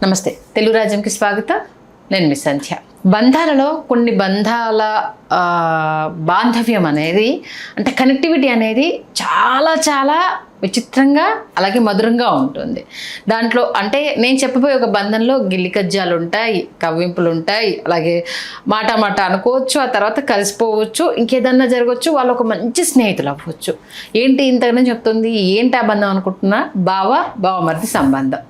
నమస్తే, తెలుగు రాజ్యంకి స్వాగతం. నేను మీ సంధ్య. బంధాలలో కొన్ని బంధాల బాంధవ్యం అనేది అంటే కనెక్టివిటీ అనేది చాలా చాలా విచిత్రంగా అలాగే మధురంగా ఉంటుంది. దాంట్లో అంటే నేను చెప్పబోయే ఒక బంధంలో గిల్లి కజ్జాలు ఉంటాయి, కవ్వింపులు ఉంటాయి, అలాగే మాట అనుకోవచ్చు, ఆ తర్వాత కలిసిపోవచ్చు, ఇంకేదన్నా జరగవచ్చు, వాళ్ళు ఒక మంచి స్నేహితులు అవ్వచ్చు. ఏంటి ఇంతగానో చెప్తుంది, ఏంటి ఆ బంధం అనుకుంటున్నా? బావమరిది సంబంధం.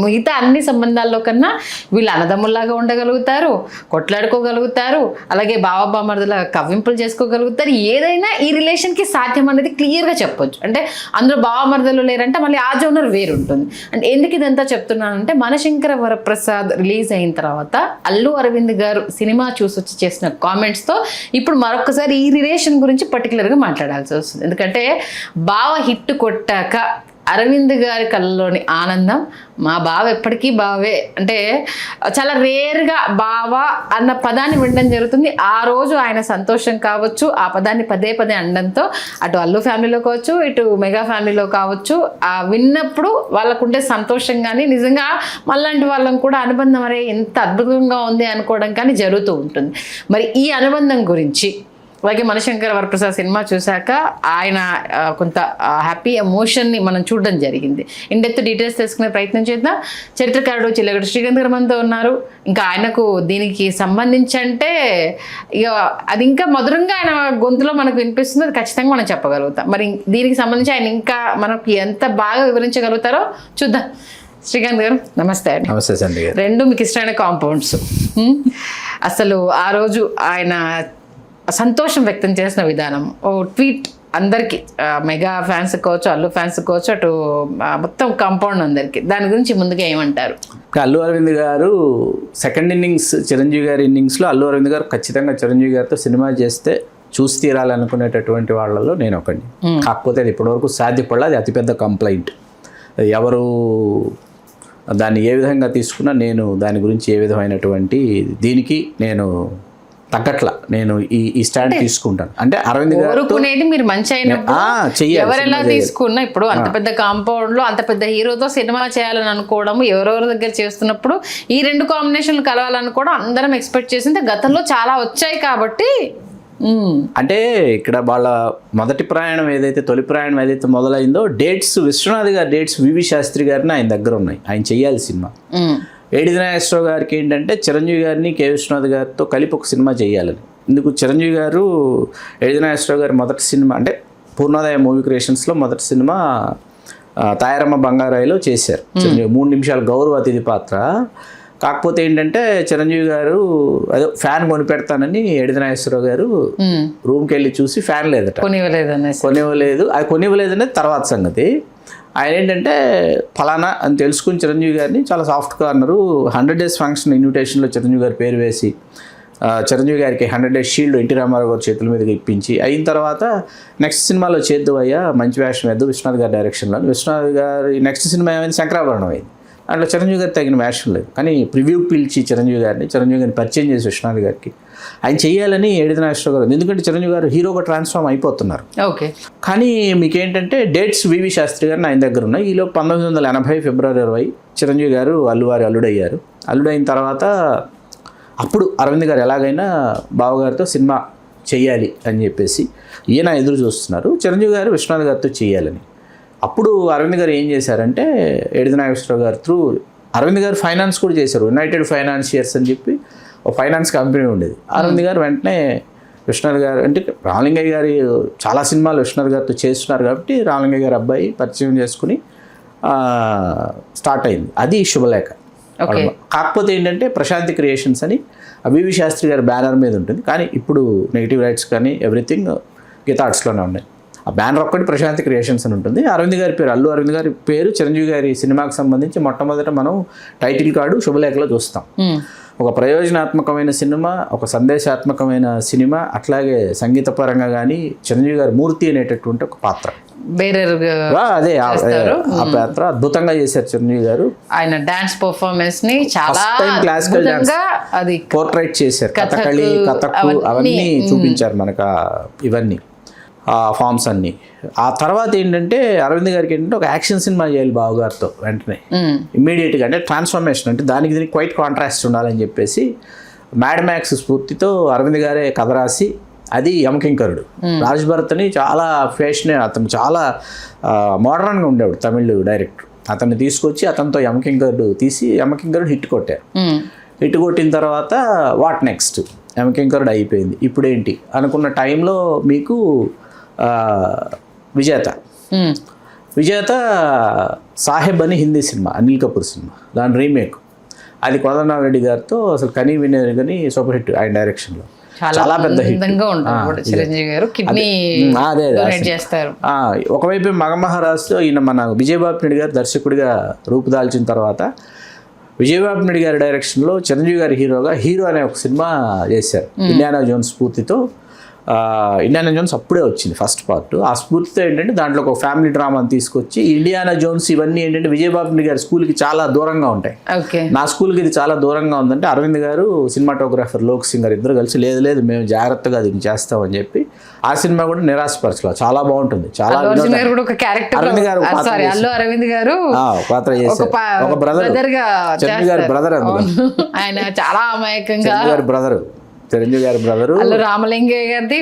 మిగతా అన్ని సంబంధాల్లో కన్నా వీళ్ళు అన్నదమ్ముల్లాగా ఉండగలుగుతారు, కొట్లాడుకోగలుగుతారు, అలాగే బావమరుదులా కవ్వింపులు చేసుకోగలుగుతారు. ఏదైనా ఈ రిలేషన్కి సాధ్యం అనేది క్లియర్గా చెప్పొచ్చు. అంటే అందులో బావమరుదులు లేరంటే మళ్ళీ ఆ జోనర్ వేరు ఉంటుంది. అంటే ఎందుకు ఇదంతా చెప్తున్నానంటే, మనశంకర వరప్రసాద్ రిలీజ్ అయిన తర్వాత అల్లు అరవింద్ గారు సినిమా చూసి వచ్చి చేసిన కామెంట్స్తో ఇప్పుడు మరొకసారి ఈ రిలేషన్ గురించి పర్టికులర్గా మాట్లాడాల్సి వస్తుంది. ఎందుకంటే బావ హిట్ కొట్టాక అరవింద్ గారి కళ్ళలోని ఆనందం, మా బావ ఎప్పటికీ బావే అంటే చాలా రేర్గా బావ అన్న పదాన్ని వినడం జరుగుతుంది. ఆ రోజు ఆయన సంతోషం కావచ్చు, ఆ పదాన్ని పదే అనడంతో అటు అల్లు ఫ్యామిలీలో కావచ్చు, ఇటు మెగా ఫ్యామిలీలో కావచ్చు, ఆ విన్నప్పుడు వాళ్ళకుండే సంతోషం కానీ నిజంగా మళ్ళంటి వాళ్ళని కూడా అనుబంధం అరే ఎంత అద్భుతంగా ఉంది అనుకోవడం కానీ జరుగుతూ ఉంటుంది. మరి ఈ అనుబంధం గురించి, అలాగే మనశంకర వరప్రసాద్ సినిమా చూశాక ఆయన కొంత హ్యాపీ ఎమోషన్ని మనం చూడడం జరిగింది. ఇన్-డెప్త్ డీటెయిల్స్ తెలుసుకునే ప్రయత్నం చేద్దాం. చరిత్రకారుడు చిల్లగడ శ్రీకాంత్ గారు మనతో ఉన్నారు. ఇంకా ఆయనకు దీనికి సంబంధించి అంటే ఇక అది ఇంకా మధురంగా ఆయన గొంతులో మనకు వినిపిస్తుంది, అది ఖచ్చితంగా మనం చెప్పగలుగుతాం. మరి దీనికి సంబంధించి ఆయన ఇంకా మనకు ఎంత బాగా వివరించగలుగుతారో చూద్దాం. శ్రీకాంత్ గారు నమస్తే అండి. నమస్తే సంధ్య గారు. రెండు మీకు ఇష్టమైన కాంపౌండ్స్. అసలు ఆ రోజు ఆయన సంతోషం వ్యక్తం చేసిన విధానం, ఓ ట్వీట్ అందరికీ, మెగా ఫ్యాన్స్ కావచ్చు, అల్లు ఫ్యాన్స్ కావచ్చు, అటు మొత్తం కాంపౌండ్ అందరికీ, దాని గురించి ముందుగా ఏమంటారు? అల్లు అరవింద్ గారు సెకండ్ ఇన్నింగ్స్, చిరంజీవి గారి ఇన్నింగ్స్లో అల్లు అరవింద్ గారు ఖచ్చితంగా చిరంజీవి గారితో సినిమా చేస్తే చూసి తీరాలనుకునేటటువంటి వాళ్ళలో నేను ఒకటి. కాకపోతే అది ఇప్పటివరకు సాధ్యపడలేదు. అది అతిపెద్ద కంప్లైంట్. ఎవరు దాన్ని ఏ విధంగా తీసుకున్నా నేను దాని గురించి ఏ విధమైనటువంటి దీనికి నేను తగ్గట్ల నేను ఈ స్టాండ్ తీసుకుంటాను. అంటే అరవింద్ గారు మీరు మంచి ఎవరెలా తీసుకున్నా ఇప్పుడు అంత పెద్ద కాంపౌండ్ లో అంత పెద్ద హీరోతో సినిమా చేయాలని అనుకోవడం, ఎవరెవరి దగ్గర చేస్తున్నప్పుడు ఈ రెండు కాంబినేషన్లు కలవాలనుకోవడం అందరం ఎక్స్పెక్ట్ చేసింది. గతంలో చాలా వచ్చాయి కాబట్టి అంటే ఇక్కడ వాళ్ళ మొదటి ప్రయాణం ఏదైతే, తొలి ప్రయాణం ఏదైతే మొదలైందో, డేట్స్ విశ్వనాథ్ గారి డేట్స్ వివి శాస్త్రి గారిని ఆయన దగ్గర ఉన్నాయి. ఆయన చెయ్యాలి సినిమా. ఏడిది నాగేశ్వరరావు గారికి ఏంటంటే చిరంజీవి గారిని కె విశ్వనాథ్ గారితో కలిపి ఒక సినిమా చేయాలని. ఇందుకు చిరంజీవి గారు ఏడిది నాగేశ్వరరావు గారి మొదటి సినిమా అంటే పూర్ణోదయ మూవీ క్రియేషన్స్లో మొదటి సినిమా తాయారమ్మ బంగారాయిలో చేశారు. చిరంజీవి 3 నిమిషాలు గౌరవ అతిథి పాత్ర. కాకపోతే ఏంటంటే చిరంజీవి గారు అదే ఫ్యాన్ కొనిపెడతానని ఏడిది నాగేశ్వరరావు గారు రూమ్కి వెళ్ళి చూసి ఫ్యాన్ లేదట, కొనివ్వలేదు. అది కొనివ్వలేదనేది తర్వాత సంగతి. ఆయన ఏంటంటే ఫలానా అని తెలుసుకుని చిరంజీవి గారిని చాలా సాఫ్ట్ కార్నరు 100 days ఫంక్షన్ ఇన్విటేషన్లో చిరంజీవి గారి పేరు వేసి చిరంజీవి గారికి 100 days షీల్డ్ ఎన్టీ రామారావు గారి చేతుల మీదకి ఇప్పించి అయిన తర్వాత నెక్స్ట్ సినిమాలో చేద్దు అయ్యా మంచి వేషం వేద్దు విశ్వనాథ్ గారి డైరెక్షన్లో. విశ్వనాథ్ గారి నెక్స్ట్ సినిమా ఏమైంది, శంకరాభరణం అయింది. దాంట్లో చిరంజీవి గారికి తగిన వేషం లేదు. కానీ ప్రివ్యూ పిలిచి చిరంజీవి గారిని పరిచయం చేసి విశ్వనాథ్ గారికి ఆయన చేయాలని ఏడిది నాగేశ్వరరావు గారు, ఎందుకంటే చిరంజీవి గారు హీరోగా ట్రాన్స్ఫార్మ్ అయిపోతున్నారు. ఓకే. కానీ మీకేంటంటే డేట్స్ వివి శాస్త్రి గారిని ఆయన దగ్గర ఉన్నాయి. ఈలో 1980 ఫిబ్రవరి 20 చిరంజీవి గారు అల్లువారి అల్లుడయ్యారు. అల్లుడైన తర్వాత అప్పుడు అరవింద్ గారు ఎలాగైనా బావగారితో సినిమా చేయాలి అని చెప్పేసి ఈయన ఎదురు చూస్తున్నారు, చిరంజీవి గారు విశ్వనాథ్ గారితో చేయాలని. అప్పుడు అరవింద్ గారు ఏం చేశారంటే ఏడిది నాగేశ్వరరావు గారు త్రూ అరవింద్ గారు ఫైనాన్స్ కూడా చేశారు. యునైటెడ్ ఫైనాన్షియర్స్ అని చెప్పి ఒక ఫైనాన్స్ కంపెనీ ఉండేది. అరవింద్ గారు వెంటనే విశ్వనాథ్ గారు అంటే రామలింగయ్య గారి చాలా సినిమాలు విశ్వనాథ్ గారితో చేస్తున్నారు కాబట్టి రామలింగయ్య గారి అబ్బాయి పరిచయం చేసుకుని స్టార్ట్ అయింది. అది శుభలేఖ. కాకపోతే ఏంటంటే ప్రశాంతి క్రియేషన్స్ అని వివి శాస్త్రి గారి బ్యానర్ మీద ఉంటుంది. కానీ ఇప్పుడు నెగిటివ్ రైట్స్ కానీ ఎవ్రీథింగ్ గీతా ఆర్ట్స్లోనే ఉన్నాయి. ఆ బ్యానర్ ఒక్కటి ప్రశాంతి క్రియేషన్స్ అని ఉంటుంది. అరవింద్ గారి పేరు, అల్లు అరవింద్ గారి పేరు చిరంజీవి గారి సినిమాకి సంబంధించి మొట్టమొదట మనం టైటిల్ కార్డు శుభలేఖలో చూస్తాం. ఒక ప్రయోజనాత్మకమైన సినిమా, ఒక సందేశాత్మకమైన సినిమా, అట్లాగే సంగీతపరంగా కానీ చిరంజీవి గారి మూర్తి అనేటటువంటి ఒక పాత్ర, అదే ఆ పాత్ర అద్భుతంగా చేశారు చిరంజీవి గారు. ఆయన డాన్స్ పర్ఫార్మెన్స్ ని చాలా క్లాసికల్ డాన్స్ అది పోర్ట్రైట్ చేశారు. కథకు అవన్నీ చూపించారు మనకు ఇవన్నీ. ఆ ఫామ్స్ అన్నీ. ఆ తర్వాత ఏంటంటే అరవింద్ గారికి ఏంటంటే ఒక యాక్షన్ సినిమా చేయాలి బావగారితో వెంటనే ఇమ్మీడియట్గా, అంటే ట్రాన్స్ఫర్మేషన్, అంటే దానికి దీనికి క్వైట్ కాంట్రాస్ట్ ఉండాలని చెప్పేసి మ్యాడ్ మ్యాక్స్ స్ఫూర్తితో అరవింద్ గారే కథ రాసి, అది యమకింకరుడు. రాజ్ భరత్ని చాలా ఫ్యాషన్, అతను చాలా మోడర్న్గా ఉండేవాడు తమిళ్ డైరెక్టర్. అతన్ని తీసుకొచ్చి అతనితో యమకింకరుడు తీసి యమకింకరుడు హిట్ కొట్టారు. హిట్ కొట్టిన తర్వాత వాట్ నెక్స్ట్, యమకింకరుడు అయిపోయింది, ఇప్పుడేంటి అనుకున్న టైంలో మీకు విజేత సాహెబ్ అని హిందీ సినిమా, అనిల్ కపూర్ సినిమా, దాని రీమేక్. అది కోదండరామిరెడ్డి గారితో అసలు కనీ వినర్ కానీ సూపర్ హిట్ ఆయన డైరెక్షన్లో, చాలా పెద్ద హిట్. చిరంజీవి గారు కిడ్నీ డొనేట్ చేస్తారు. ఒకవైపు మగమహారాజుతో ఈయన మన విజయబాబు నాయుడు గారు దర్శకుడిగా రూపుదాల్చిన తర్వాత విజయబాబు నాయుడు గారి డైరెక్షన్లో చిరంజీవి గారి హీరో అనే ఒక సినిమా చేశారు ఇండియానా జోన్స్ స్ఫూర్తితో. ఇండియానా జోన్స్ అప్పుడే వచ్చింది ఫస్ట్ పార్ట్. ఆ స్ఫూర్తితో ఏంటంటే దాంట్లో ఒక ఫ్యామిలీ డ్రామాని తీసుకొచ్చి, ఇండియానా జోన్స్ ఇవన్నీ ఏంటంటే విజయబాబు నాయుడు గారి స్కూల్కి చాలా దూరంగా ఉంటాయి. నా స్కూల్కి ఇది చాలా దూరంగా ఉందంటే అరవింద్ గారు సినిమాటోగ్రాఫర్ లోక్ సింగ్ గారు ఇద్దరు కలిసి లేదు మేము జాగ్రత్తగా దీన్ని చేస్తామని చెప్పి ఆ సినిమా కూడా నిరాశపరచలా, చాలా బాగుంటుంది. చాలా అరవింద్ గారు అరవింద్ గారు పాత్ర చేశారు, ఒక బ్రదర్, చిరంజీవి గారి బ్రదర్, ఆయన చాలా అమాయకంగా గారి బ్రదరు, చిరంజీవి గారి బ్రదరు, రామలింగయ్య గారిది,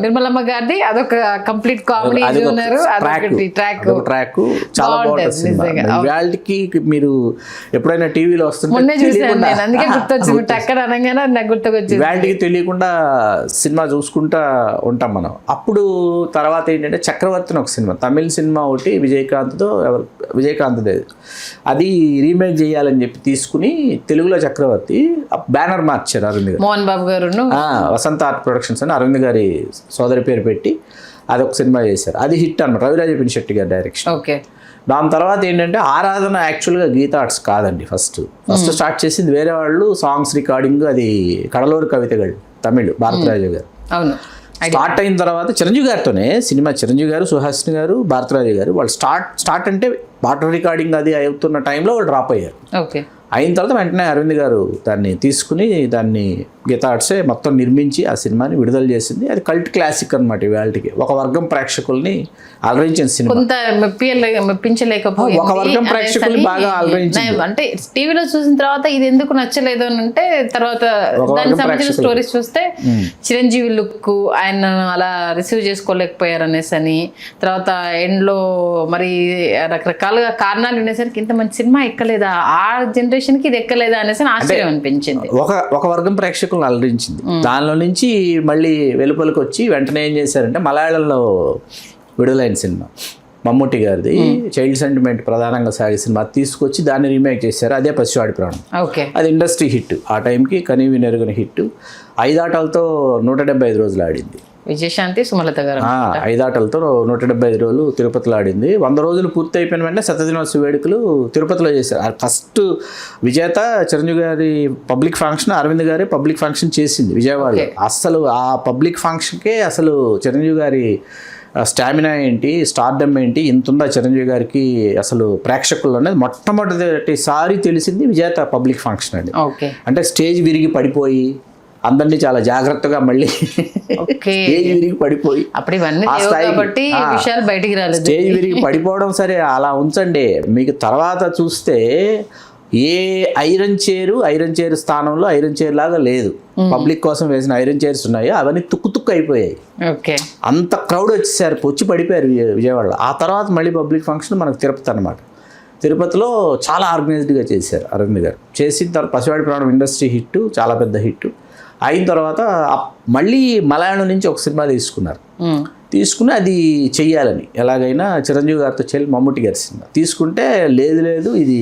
నిర్మలమ్మ గారిది, అదొక కంప్లీట్ కామెడీ ట్రాక్, చాలా బాగుంటుంది సినిమా. ఇవాళకి మీరు ఎప్పుడైనా టీవీలో వస్తుంటే ఇవాళకి తెలియకుండా సినిమా చూసుకుంటా ఉంటాం మనం. అప్పుడు తర్వాత ఏంటంటే చక్రవర్తి అని ఒక సినిమా, తమిళ సినిమా ఒకటి విజయకాంత్ అది రీమేక్ చేయాలని చెప్పి తీసుకుని తెలుగులో చక్రవర్తి బ్యానర్ మార్చారు అరవింద్ గారు, మోహన్ బాబు గారు, వసంత ఆర్ట్ ప్రొడక్షన్స్ అని అరవింద్ గారి సోదరి పేరు పెట్టి అదొక సినిమా చేశారు. అది హిట్ అన్నమాట, రవిరాజ పినిశెట్టి గారి డైరెక్షన్. దాని తర్వాత ఏంటంటే ఆరాధన యాక్చువల్గా గీతా ఆర్ట్స్ కాదండి. ఫస్ట్ స్టార్ట్ చేసింది వేరే వాళ్ళు, సాంగ్స్ రికార్డింగ్, అది కడలూరు కవితగాడు తమిళ్ భారతరాజు గారు. స్టార్ట్ అయిన తర్వాత చిరంజీవి గారితోనే సినిమా, చిరంజీవి గారు, సుహాసిని గారు, భారతరాజు గారు వాళ్ళు స్టార్ట్ అంటే వాటర్ రికార్డింగ్ అది అవుతున్న టైంలో వాళ్ళు డ్రాప్ అయ్యారు. అయిన తర్వాత వెంటనే అరవింద్ గారు దాన్ని తీసుకుని దాన్ని గీతా ఆర్ట్సే మొత్తం నిర్మించి ఆ సినిమాని విడుదల చేసింది. అది కల్ట్ క్లాసిక్ అనమాట. ఇవాళకి ఒక వర్గం ప్రేక్షకుల్ని అలరించిన సినిమా, మెప్పించలేకపోయింది, ఒక వర్గం ప్రేక్షకుల్ని బాగా అలరించింది. అంటే టీవీలో చూసిన తర్వాత ఇది ఎందుకు నచ్చలేదు అని అంటే, తర్వాత దానికి సంబంధించిన స్టోరీస్ చూస్తే చిరంజీవి లుక్ ఆయన అలా రిసీవ్ చేసుకోలేకపోయారు అనేసి అని, తర్వాత ఎండ్లో మరి రకరకాలుగా కారణాలు ఉండేసరికి ఇంత మంచి సినిమా ఎక్కలేదా, ఆ జనరేషన్ కి ఇది ఎక్కలేదా అనేసి ఆశ్చర్యం అనిపించింది. ఒక వర్గం ప్రేక్షకులను అలరించింది. దానిలో నుంచి మళ్ళీ వెలుపలికి వచ్చి వెంటనే ఏం చేశారంటే మలయాళంలో విడుదలైన సినిమా మమ్ముట్టి గారిది చైల్డ్ సెంటిమెంట్ ప్రధానంగా సాగే సినిమా తీసుకొచ్చి దాన్ని రీమేక్ చేశారు. అదే పసివాడి ప్రాణం. అది ఇండస్ట్రీ హిట్, ఆ టైంకి కనీ వినెరుగని హిట్. 5 ఆటలతో 175 రోజులు ఆడింది. విజయశాంతి, సుమలత గారు 5 ఆటలతో 175 రోజులు తిరుపతిలో ఆడింది. 100 రోజులు పూర్తి అయిపోయిన వెంటనే శతదినోత్సవ వేడుకలు తిరుపతిలో చేశారు. ఫస్ట్ విజేత చిరంజీవి గారి పబ్లిక్ ఫంక్షన్, అరవింద్ గారి పబ్లిక్ ఫంక్షన్ చేసింది విజయవాడలో. అసలు ఆ పబ్లిక్ ఫంక్షన్కే అసలు చిరంజీవి గారి స్టామినా ఏంటి, స్టార్డమ్ ఏంటి, ఇంతుందా చిరంజీవి గారికి అసలు ప్రేక్షకుల్లో అనేది మొట్టమొదటిసారి తెలిసింది విజేత పబ్లిక్ ఫంక్షన్ అండి. అంటే స్టేజ్ విరిగి పడిపోయి అందరినీ చాలా జాగ్రత్తగా మళ్ళీ స్టేజ్ విరిగి పడిపోయి, స్టేజ్ విరిగి పడిపోవడం సరే అలా ఉంచండి, మీకు తర్వాత చూస్తే ఏ ఐరన్ చైర్ స్థానంలో ఐరన్ చైర్ లాగా లేదు. పబ్లిక్ కోసం వేసిన ఐరన్ చైర్స్ ఉన్నాయో అవన్నీ తుక్కు అయిపోయాయి. అంత క్రౌడ్ వచ్చి పడిపోయారు విజయవాడలో. ఆ తర్వాత మళ్ళీ పబ్లిక్ ఫంక్షన్ మనకు తిరుపతి అనమాట. తిరుపతిలో చాలా ఆర్గనైజ్డ్గా చేశారు అరవింద్ గారు. చేసిన తర్వాత పసివాడి ప్రాణం ఇండస్ట్రీ హిట్, చాలా పెద్ద హిట్. అయిన తర్వాత మళ్ళీ మలయాళం నుంచి ఒక సినిమా తీసుకుని అది చెయ్యాలని ఎలాగైనా చిరంజీవి గారితో చెల్లి మమ్ముట్టి గారి సినిమా తీసుకుంటే, లేదు ఇది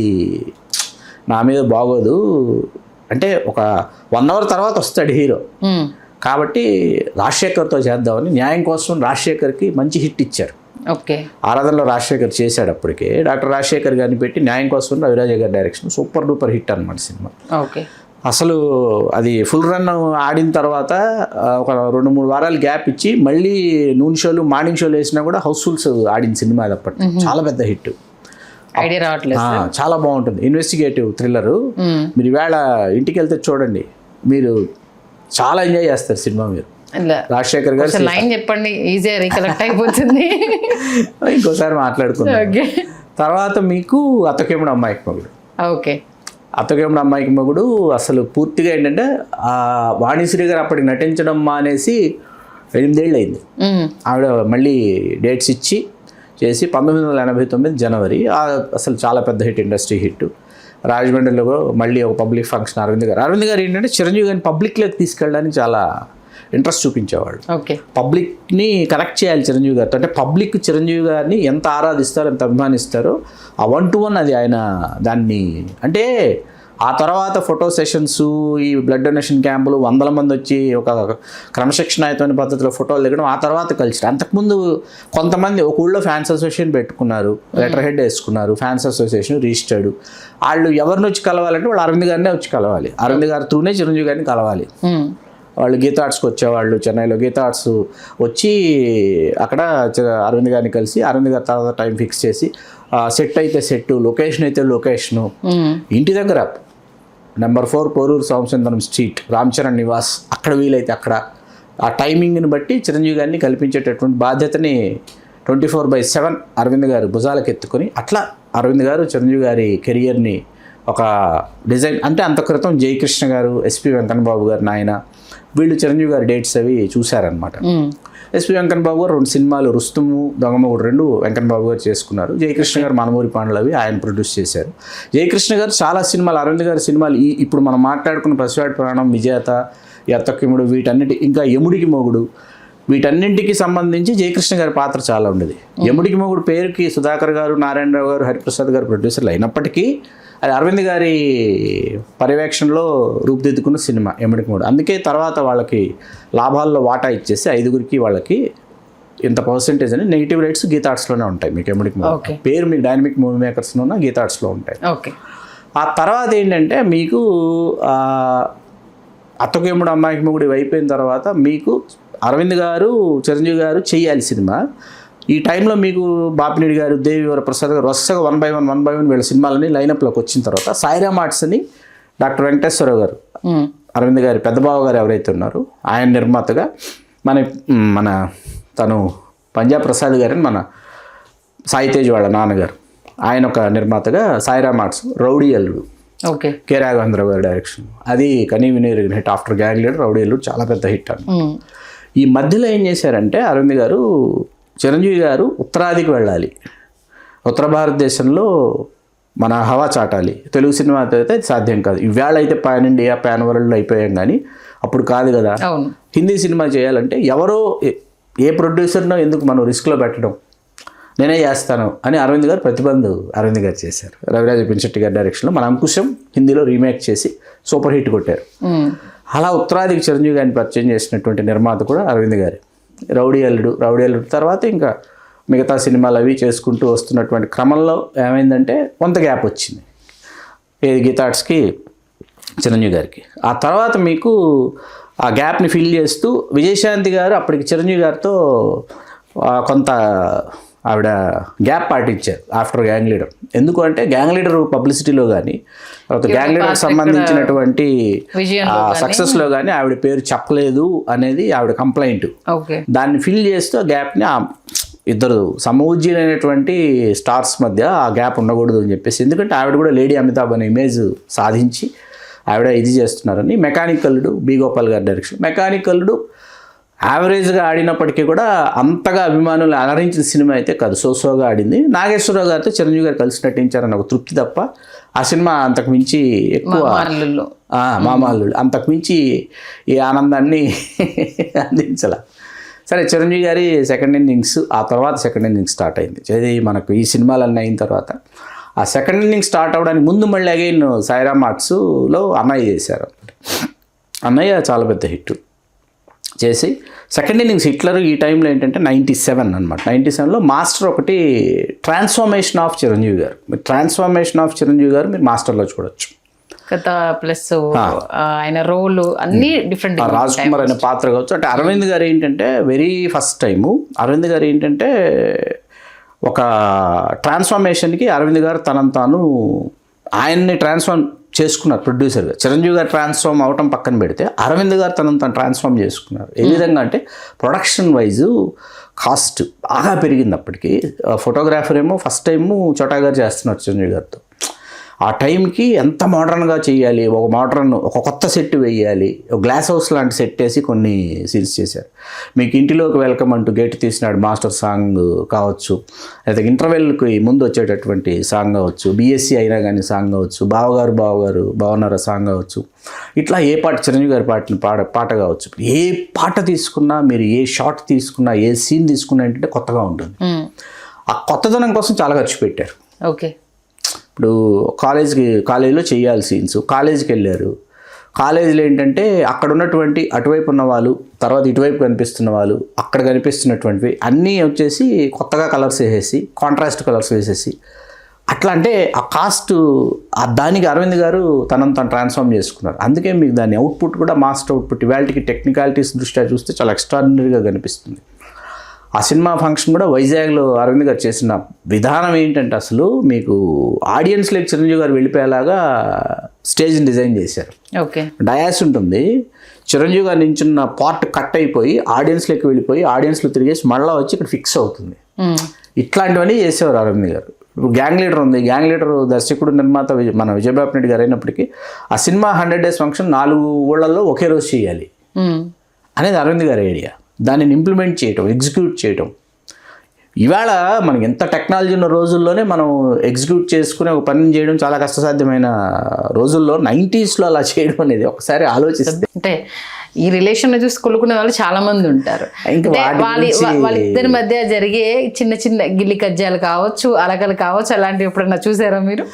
నా మీద బాగోదు అంటే, ఒక 1 అవర్ తర్వాత వస్తాడు హీరో కాబట్టి రాజశేఖర్తో చేద్దామని న్యాయం కోసం రాజశేఖర్కి మంచి హిట్ ఇచ్చారు. ఆరాధనలో రాజశేఖర్ చేశాడు. అప్పటికే డాక్టర్ రాజశేఖర్ గారిని పెట్టి న్యాయం కోసం రవిరాజ గారి డైరెక్షన్ సూపర్ డూపర్ హిట్ అనమాట సినిమా. అసలు అది ఫుల్ రన్ ఆడిన తర్వాత ఒక 2-3 వారాలు గ్యాప్ ఇచ్చి మళ్ళీ నూన్ షోలు, మార్నింగ్ షోలు వేసినా కూడా హౌస్ఫుల్స్ ఆడిన సినిమా అది. అప్పటి చాలా పెద్ద హిట్, ఐడియా రావట్లేదు, చాలా బాగుంటుంది. Investigative thriller. మీరు ఈవేళ ఇంటికి వెళ్తే చూడండి, మీరు చాలా ఎంజాయ్ చేస్తారు సినిమా మీరు. ఇలా రాజశేఖర్ గారు కొంచెం లైన్ చెప్పండి, ఈజీగా రీకలెక్ట్ అయిపోతుంది. ఇంకోసారి మాట్లాడుకుందాం. ఓకే. తర్వాత మీకు అత్తకేముడు అమ్మాయికి మొగుడు. ఓకే. అత్తకేముడు అమ్మాయికి మొగుడు అసలు పూర్తిగా ఏంటంటే వాణిశ్రీ గారు అప్పటికి నటించడం మానేసి 8 ఏళ్ళు అయింది. ఆవిడ మళ్ళీ డేట్స్ ఇచ్చి చేసి 1989 జనవరి అసలు చాలా పెద్ద హిట్, ఇండస్ట్రీ హిట్. రాజమండ్రిలో మళ్ళీ ఒక పబ్లిక్ ఫంక్షన్ అరవింద్ గారు ఏంటంటే చిరంజీవి గారిని పబ్లిక్లోకి తీసుకెళ్ళడానికి చాలా ఇంట్రెస్ట్ చూపించేవాళ్ళు. ఓకే. పబ్లిక్ని కనెక్ట్ చేయాలి చిరంజీవి గారితో, అంటే పబ్లిక్ చిరంజీవి గారిని ఎంత ఆరాధిస్తారో ఎంత అభిమానిస్తారో ఆ 1-to-1 అది ఆయన దాన్ని. అంటే ఆ తర్వాత ఫోటో సెషన్స్, ఈ బ్లడ్ డొనేషన్ క్యాంపులు 100 మంది వచ్చి ఒక క్రమశిక్షణాయుతమైన పద్ధతిలో ఫోటోలు దిగడం ఆ తర్వాత కల్చర్. అంతకుముందు కొంతమంది ఒక ఊళ్ళో ఫ్యాన్స్ అసోసియేషన్ పెట్టుకున్నారు, లెటర్ హెడ్ వేసుకున్నారు, ఫ్యాన్స్ అసోసియేషన్ రిజిస్టర్డ్. వాళ్ళు ఎవరిని వచ్చి కలవాలంటే వాళ్ళు అరవింద్ గారినే వచ్చి కలవాలి, అరవింద్ గారి త్రూనే చిరంజీవి గారిని కలవాలి. వాళ్ళు గీతా ఆర్ట్స్కి వచ్చేవాళ్ళు, చెన్నైలో గీతా ఆర్ట్స్ వచ్చి అక్కడ అరవింద్ గారిని కలిసి అరవింద్ గారి తర్వాత టైం ఫిక్స్ చేసి సెట్ అయితే సెట్, లొకేషన్ అయితే లొకేషను, ఇంటి దగ్గర నెంబర్ 4 పోరూరు సోమసుందరం స్ట్రీట్ రామచరణ్ నివాస్, అక్కడ వీలైతే అక్కడ ఆ టైమింగ్ని బట్టి చిరంజీవి గారిని కల్పించేటటువంటి బాధ్యతని 24/7 అరవింద్ గారు భుజాలకు ఎత్తుకొని అట్లా అరవింద్ గారు చిరంజీవి గారి కెరియర్ని ఒక డిజైన్. అంటే అంత క్రితం జయకృష్ణ గారు, ఎస్పి వెంకన్నబాబు గారు నాయన వీళ్ళు చిరంజీవి గారి డేట్స్ అవి చూశారనమాట. ఎస్పి వెంకన్నబాబు గారు 2 సినిమాలు రుస్తుము, దొంగమగుడు 2 వెంకన్నబాబు గారు చేసుకున్నారు. జయకృష్ణ గారు మనమూరి పాండలు అవి ఆయన ప్రొడ్యూస్ చేశారు. జయకృష్ణ గారు చాలా సినిమాలు, అరవింద్ గారి సినిమాలు ఇప్పుడు మనం మాట్లాడుకున్న పసివాడి ప్రాణం, విజేత, ఎత్తకిముడు, వీటన్నిటి ఇంకా యముడికి మొగుడు, వీటన్నింటికి సంబంధించి జయకృష్ణ గారి పాత్ర చాలా ఉండేది. యముడికి మొగుడు పేరుకి సుధాకర్ గారు, నారాయణరావు గారు, హరిప్రసాద్ గారు ప్రొడ్యూసర్లు అయినప్పటికీ అది అరవింద్ గారి పర్యవేక్షణలో రూపుదిద్దుకున్న సినిమా యముడికి మొగుడు. అందుకే తర్వాత వాళ్ళకి లాభాల్లో వాటా ఇచ్చేసి 5గురికి వాళ్ళకి ఇంత పర్సెంటేజ్ అని నెగిటివ్ రేట్స్ గీతా ఆర్ట్స్లోనే ఉంటాయి. మీకు యముడికి మొగుడు పేరు మీకు డైనమిక్ మూవీ మేకర్స్లో ఉన్న గీతా ఆర్ట్స్లో ఉంటాయి. ఆ తర్వాత ఏంటంటే మీకు అత్తకేముడు అమ్మాయికి మొగుడు అయిపోయిన తర్వాత మీకు అరవింద్ గారు, చిరంజీవి గారు చేయాలి సినిమా. ఈ టైంలో మీకు బాపినేడి గారు, దేవి వరప్రసాద్ గారు వరుసగా 1/1 వీళ్ళ సినిమాలని లైనప్లోకి వచ్చిన తర్వాత సాయిరామ్ ఆర్ట్స్ అని డాక్టర్ వెంకటేశ్వరరావు గారు, అరవింద్ గారి పెద్దబావ గారు ఎవరైతే ఉన్నారో ఆయన నిర్మాతగా మన తను పంజాబ్ ప్రసాద్ గారని మన సాయితేజ్ వాళ్ళ నాన్నగారు ఆయన ఒక నిర్మాతగా Sairam arts rowdy Alludu, okay, K Raghavendra గారి డైరెక్షన్, అది కనీ వినీర్ hit. After gang leader rowdy Alludu చాలా పెద్ద హిట్ అని. ఈ మధ్యలో ఏం చేశారంటే అరవింద్ గారు, చిరంజీవి గారు ఉత్తరాదికి వెళ్ళాలి, ఉత్తర భారతదేశంలో మన హవా చాటాలి, తెలుగు సినిమాతో అయితే సాధ్యం కాదు. ఇవాళ అయితే పాన్ ఇండియా, పాన్ వరల్డ్లో అయిపోయాం, కానీ అప్పుడు కాదు కదా. హిందీ సినిమా చేయాలంటే ఎవరో ఏ ప్రొడ్యూసర్నో ఎందుకు మనం రిస్క్లో పెట్టడం, నేనే చేస్తాను అని అరవింద్ గారు ప్రతిబంధు అరవింద్ గారు చేశారు. రవిరాజ పిన్శెట్టి గారి డైరెక్షన్లో మన అంకుశం హిందీలో రీమేక్ చేసి సూపర్ హిట్ కొట్టారు. అలా ఉత్తరాదికి చిరంజీవి గారిని పరిచయం చేసినటువంటి నిర్మాత కూడా అరవింద్ గారి. రౌడీ అల్లుడు తర్వాత ఇంకా మిగతా సినిమాలు అవి చేసుకుంటూ వస్తున్నటువంటి క్రమంలో ఏమైందంటే కొంత గ్యాప్ వచ్చింది ఏది గీతా ఆర్ట్స్కి, చిరంజీవి గారికి. ఆ తర్వాత మీకు ఆ గ్యాప్ని ఫిల్ చేస్తూ విజయశాంతి గారు అప్పటికి చిరంజీవి గారితో కొంత ఆవిడ గ్యాప్ పాటించారు ఆఫ్టర్ గ్యాంగ్ లీడర్. ఎందుకు అంటే గ్యాంగ్ లీడర్ పబ్లిసిటీలో కానీ తర్వాత గ్యాంగ్ లీడర్ సంబంధించినటువంటి సక్సెస్లో కానీ ఆవిడ పేరు చెప్పలేదు అనేది ఆవిడ కంప్లైంట్. దాన్ని ఫిల్ చేస్తూ ఆ గ్యాప్ని ఇద్దరు సమూజ్యులైనటువంటి స్టార్స్ మధ్య ఆ గ్యాప్ ఉండకూడదు అని చెప్పేసి, ఎందుకంటే ఆవిడ కూడా లేడీ అమితాబ్ అనే ఇమేజ్ సాధించి ఆవిడ ఇది చేస్తున్నారని మెకానిక్ అల్లుడు, బి గోపాల్ గారి డైరెక్షన్. మెకానిక్ అల్లుడు యావరేజ్గా ఆడినప్పటికీ కూడా అంతగా అభిమానులు అలరించిన సినిమా అయితే కాదు, సోసోగా ఆడింది. నాగేశ్వరరావు గారితో చిరంజీవి గారు కలిసి నటించారన్న ఒక తృప్తి తప్ప ఆ సినిమా అంతకు మించి ఎక్కువ మామాల్లుడు అంతకు మించి ఈ ఆనందాన్ని అందించాల. సరే, చిరంజీవి గారి సెకండ్ ఇన్నింగ్స్, ఆ తర్వాత సెకండ్ ఇన్నింగ్స్ స్టార్ట్ అయింది. అది మనకు ఈ సినిమాలన్నీ అయిన తర్వాత ఆ సెకండ్ ఇన్నింగ్స్ స్టార్ట్ అవ్వడానికి ముందు మళ్ళీ అగైన్ సాయిరామ్ ఆర్ట్స్లో అన్నయ్య చేశారు. అన్నయ్య చాలా పెద్ద హిట్ చేసి సెకండ్ ఇన్నింగ్స్ హిట్లర్ ఈ టైంలో ఏంటంటే 97 అనమాట. 97లో మాస్టర్ ఒకటి ట్రాన్స్ఫర్మేషన్ ఆఫ్ చిరంజీవి గారు. మీరు ట్రాన్స్ఫర్మేషన్ ఆఫ్ చిరంజీవి గారు మీరు మాస్టర్లో చూడొచ్చు. కథ ప్లస్ ఆయన రోల్ అన్ని డిఫరెంట్. రాజ్ కుమార్ అనే పాత్ర కావచ్చు. అంటే అరవింద్ గారు ఏంటంటే వెరీ ఫస్ట్ టైము అరవింద్ గారు ఏంటంటే ఒక ట్రాన్స్ఫర్మేషన్కి అరవింద్ గారు తనను తాను ఆయన్ని ట్రాన్స్ఫార్మ్ చేసుకున్నారు ప్రొడ్యూసర్గా. చిరంజీవి గారు ట్రాన్స్ఫార్మ్ అవటం పక్కన పెడితే అరవింద్ గారు తనను తను ట్రాన్స్ఫార్మ్ చేసుకున్నారు. ఏ విధంగా అంటే ప్రొడక్షన్ వైజు కాస్ట్ బాగా పెరిగింది అప్పటికి. ఫోటోగ్రాఫర్ ఏమో ఫస్ట్ టైము చోటా గారు చేస్తున్నారు చిరంజీవి గారితో. ఆ టైంకి ఎంత మోడర్న్గా చేయాలి, ఒక కొత్త సెట్ వేయాలి, ఒక గ్లాస్ హౌస్ లాంటి సెట్ వేసి కొన్ని సీన్స్ చేశారు. మీకు ఇంటిలోకి వెల్కమ్ అంటూ గేట్ తీసినాడు మాస్టర్ సాంగ్ కావచ్చు, లేదా ఇంటర్వెల్కి ముందు వచ్చేటటువంటి సాంగ్ కావచ్చు, బిఎస్సి అయినా కానీ సాంగ్ కావచ్చు, బావగారు బావన్నారా సాంగ్ కావచ్చు, ఇట్లా ఏ పాట చిరంజీవి గారి పాట కావచ్చు, ఏ పాట తీసుకున్నా మీరు ఏ షాట్ తీసుకున్నా ఏ సీన్ తీసుకున్నా ఏంటంటే కొత్తగా ఉంటుంది. ఆ కొత్తదనం కోసం చాలా ఖర్చు పెట్టారు. ఓకే. ఇప్పుడు కాలేజీలో చేయాలి సీన్స్, కాలేజీకి వెళ్ళారు. కాలేజీలో ఏంటంటే అక్కడ ఉన్నటువంటి అటువైపు ఉన్న వాళ్ళు, తర్వాత ఇటువైపు కనిపిస్తున్న వాళ్ళు, అక్కడ కనిపిస్తున్నటువంటివి అన్నీ వచ్చేసి కొత్తగా కలర్స్ వేసేసి, కాంట్రాస్ట్ కలర్స్ వేసేసి, అట్లా అంటే ఆ కాస్ట్ దానికి అరవింద్ గారు తనను తను ట్రాన్స్ఫార్మ్ చేసుకున్నారు. అందుకే మీకు దాని అవుట్పుట్ కూడా మాస్టర్ అవుట్పుట్ ఇవాళకి టెక్నికాలిటీస్ దృష్ట్యా చూస్తే చాలా ఎక్స్ట్రాడినరీగా కనిపిస్తుంది. ఆ సినిమా ఫంక్షన్ కూడా వైజాగ్లో అరవింద్ గారు చేసిన విధానం ఏంటంటే అసలు మీకు ఆడియన్స్లోకి చిరంజీవి గారు వెళ్ళిపోయేలాగా స్టేజ్ని డిజైన్ చేశారు. ఓకే. డయాస్ ఉంటుంది, చిరంజీవి గారు నించున్న పార్ట్ కట్ అయిపోయి ఆడియన్స్లోకి వెళ్ళిపోయి ఆడియన్స్లో తిరిగేసి మళ్ళీ వచ్చి ఇక్కడ ఫిక్స్ అవుతుంది. ఇట్లాంటివన్నీ చేసేవారు అరవింద్ గారు. ఇప్పుడు గ్యాంగ్ లీడర్ ఉంది, గ్యాంగ్ లీడర్ దర్శకుడు నిర్మాత మన విజయబాబు నాయుడు గారు అయినప్పటికీ ఆ సినిమా 100 days ఫంక్షన్ 4 ఊళ్ళల్లో ఒకే రోజు చేయాలి అనేది అరవింద్ గారి ఐడియా. దానిని ఇంప్లిమెంట్ చేయటం, ఎగ్జిక్యూట్ చేయటం. ఇవాళ మనకి ఎంత టెక్నాలజీ ఉన్న రోజుల్లోనే మనం ఎగ్జిక్యూట్ చేసుకుని ఒక పని చేయడం చాలా కష్టసాధ్యమైన రోజుల్లో 90sలో అలా చేయడం అనేది ఒకసారి ఆలోచిస్తే, అంటే ఈ రిలేషన్ చూసి కొలుకునే వాళ్ళు చాలా మంది ఉంటారు. వాళ్ళిద్దరి మధ్య జరిగే చిన్న చిన్న గిల్లి కజ్జాలు కావచ్చు, అలకలు కావచ్చు, అలాంటివి ఎప్పుడన్నా చూసారా మీరు?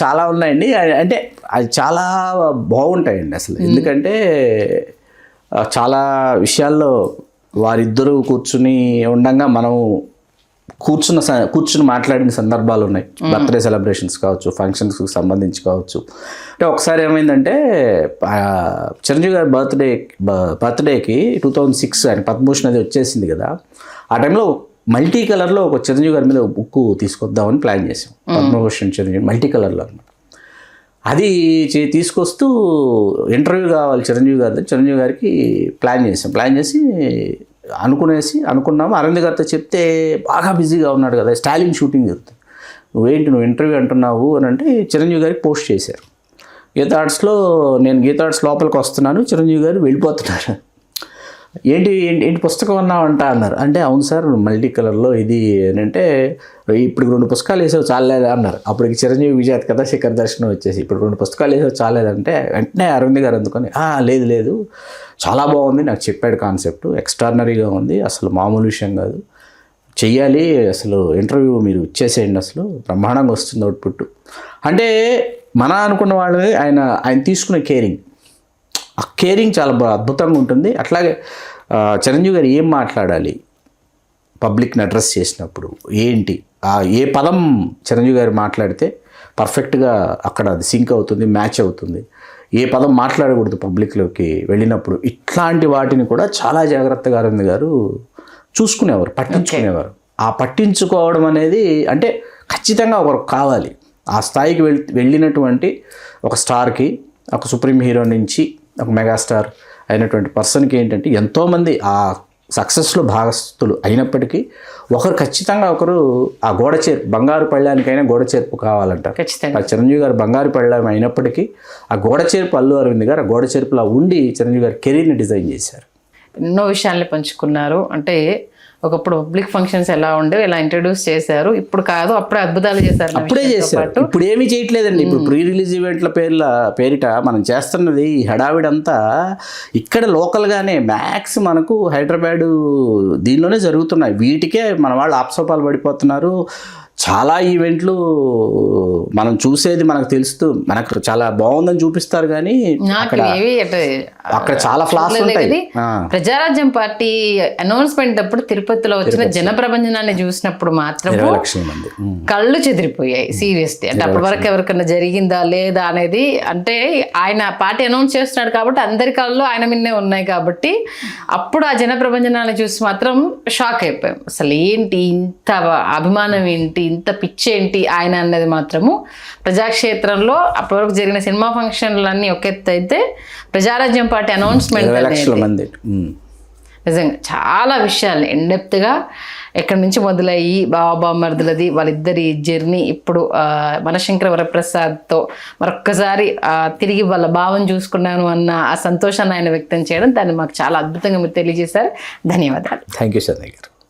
చాలా ఉన్నాయండి. అంటే అది చాలా బాగుంటాయండి అసలు. ఎందుకంటే చాలా విషయాల్లో వారిద్దరూ కూర్చుని ఉండగా మనం కూర్చుని మాట్లాడిన సందర్భాలు ఉన్నాయి. బర్త్డే సెలబ్రేషన్స్ కావచ్చు, ఫంక్షన్స్కి సంబంధించి కావచ్చు. అంటే ఒకసారి ఏమైందంటే చిరంజీవి గారి బర్త్డేకి 2006 ఆయన పద్మభూషణ్ అది వచ్చేసింది కదా. ఆ టైంలో మల్టీ కలర్లో ఒక చిరంజీవి గారి మీద బుక్ తీసుకొద్దామని ప్లాన్ చేసాం. పద్మభూషణ్ చిరంజీవి మల్టీ కలర్లో అనమాట. అది తీసుకొస్తూ ఇంటర్వ్యూ కావాలి చిరంజీవి గారికి ప్లాన్ చేసి అనుకున్నాము. అరవింద్ గారితో చెప్తే బాగా బిజీగా ఉన్నాడు కదా, స్టాలిన్ షూటింగ్ జరుగుతుంది, నువ్వు ఇంటర్వ్యూ అంటున్నావు అని అంటే చిరంజీవి గారికి పోస్ట్ చేశారు. నేను గీతా ఆర్ట్స్ లోపలికి వస్తున్నాను, చిరంజీవి గారు వెళ్ళిపోతున్నారు. ఏంటి పుస్తకం అన్నావంట అన్నారు. అంటే అవును సార్ మల్టీ కలర్లో ఇది అని అంటే, ఇప్పుడు 2 పుస్తకాలు వేసావు చాలేదా అన్నారు. అప్పటికి చిరంజీవి విజయ్ కదా శిఖర్ దర్శనం వచ్చేసి, ఇప్పుడు 2 పుస్తకాలు వేసావు చాలేదంటే వెంటనే అరవింద్ గారు అందుకొని లేదు చాలా బాగుంది, నాకు చెప్పాడు కాన్సెప్ట్, ఎక్స్ట్రాడినరీగా ఉంది, అసలు మామూలు విషయం కాదు, చెయ్యాలి, అసలు ఇంటర్వ్యూ మీరు ఇచ్చేసేయండి, అసలు బ్రహ్మాండంగా వస్తుంది అవుట్పుట్ అంటే మన అనుకున్న వాళ్ళని ఆయన తీసుకునే కేరింగ్, ఆ కేరింగ్ చాలా అద్భుతంగా ఉంటుంది. అట్లాగే చిరంజీవి గారు ఏం మాట్లాడాలి పబ్లిక్ని అడ్రస్ చేసినప్పుడు, ఏ పదం చిరంజీవి గారు మాట్లాడితే పర్ఫెక్ట్గా అక్కడ అది సింక్ అవుతుంది, మ్యాచ్ అవుతుంది, ఏ పదం మాట్లాడకూడదు పబ్లిక్లోకి వెళ్ళినప్పుడు, ఇట్లాంటి వాటిని కూడా చాలా జాగ్రత్తగా అరవింద్ గారు చూసుకునేవారు, పట్టించుకునేవారు. ఆ పట్టించుకోవడం అనేది అంటే ఖచ్చితంగా ఒకరు కావాలి. ఆ స్థాయికి వెళ్ళినటువంటి ఒక స్టార్కి, ఒక సుప్రీం హీరో నుంచి ఒక మెగాస్టార్ అయినటువంటి పర్సన్కి ఏంటంటే ఎంతోమంది ఆ సక్సెస్లో భాగస్థులు అయినప్పటికీ ఖచ్చితంగా ఒకరు ఆ బంగారు పళ్ళానికైనా గోడ చేర్పు కావాలంటారు. ఖచ్చితంగా చిరంజీవి గారు బంగారు పళ్ళాం అయినప్పటికీ ఆ గోడ చేర్పు అల్లు అరవింద్ గారు ఆ గోడ చేర్పులా ఉండి చిరంజీవి గారు కెరీర్ని డిజైన్ చేశారు. ఎన్నో విషయాల్ని పంచుకున్నారు. అంటే ఒకప్పుడు పబ్లిక్ ఫంక్షన్స్ ఎలా ఉండేవి, ఎలా ఇంట్రడ్యూస్ చేశారు, ఇప్పుడు కాదు అప్పుడే అద్భుతాలు చేశారు. అప్పుడే చేశారు, ఇప్పుడు ఏమీ చేయట్లేదండి. ఇప్పుడు ప్రీ రిలీజ్ ఈవెంట్ల పేరిట మనం చేస్తున్నది హడావిడంతా ఇక్కడ లోకల్గానే మ్యాక్స్ మనకు హైదరాబాదు దీనిలోనే జరుగుతున్నాయి. వీటికే మన వాళ్ళు ఆప్సోపాలు పడిపోతున్నారు. చాలా ఈవెంట్లు మనం చూసేది మనకు తెలుస్తూ మనకు చాలా బాగుందని చూపిస్తారు, కానీ అక్కడ చాలా ఫ్లాస్ ఉంటాయి. ప్రజారాజ్యం పార్టీ అనౌన్స్మెంట్ అప్పుడు తిరుపతి తిరుపతిలో వచ్చిన జన ప్రభంజనాన్ని చూసినప్పుడు మాత్రం 20 లక్షల మంది. కళ్ళు చెదిరిపోయాయి సీరియస్లీ. అంటే అప్పటి వరకు ఎవరికైనా జరిగిందా లేదా అనేది, అంటే ఆయన పార్టీ అనౌన్స్ చేస్తున్నాడు కాబట్టి అందరి కళ్ళు ఆయన మీదనే ఉన్నాయి కాబట్టి అప్పుడు ఆ జన ప్రభంజనాన్ని చూసి మాత్రం షాక్ అయిపోయాం. అసలు ఏంటి ఇంత అభిమానం ఏంటి, ఇంత పిచ్చి ఏంటి ఆయన అన్నది మాత్రము ప్రజాక్షేత్రంలో అప్పటి వరకు జరిగిన సినిమా ఫంక్షన్లన్నీ ఒక ఎత్తు అయితే ప్రజారాజ్యం పార్టీ అనౌన్స్మెంట్ 20 లక్షల మంది. నిజంగా చాలా విషయాలు ఇన్డెప్త్గా ఎక్కడి నుంచి మొదలయ్యి బాబామర్దులది వాళ్ళిద్దరి జర్నీ ఇప్పుడు మనశంకర వరప్రసాద్తో మరొక్కసారి తిరిగి వాళ్ళ భావం చూసుకున్నాను అన్న ఆ సంతోషాన్ని ఆయన వ్యక్తం చేయడం, దాన్ని మాకు చాలా అద్భుతంగా మీరు తెలియజేశారు. ధన్యవాదాలు. థ్యాంక్ యూ సంధ్య గారు.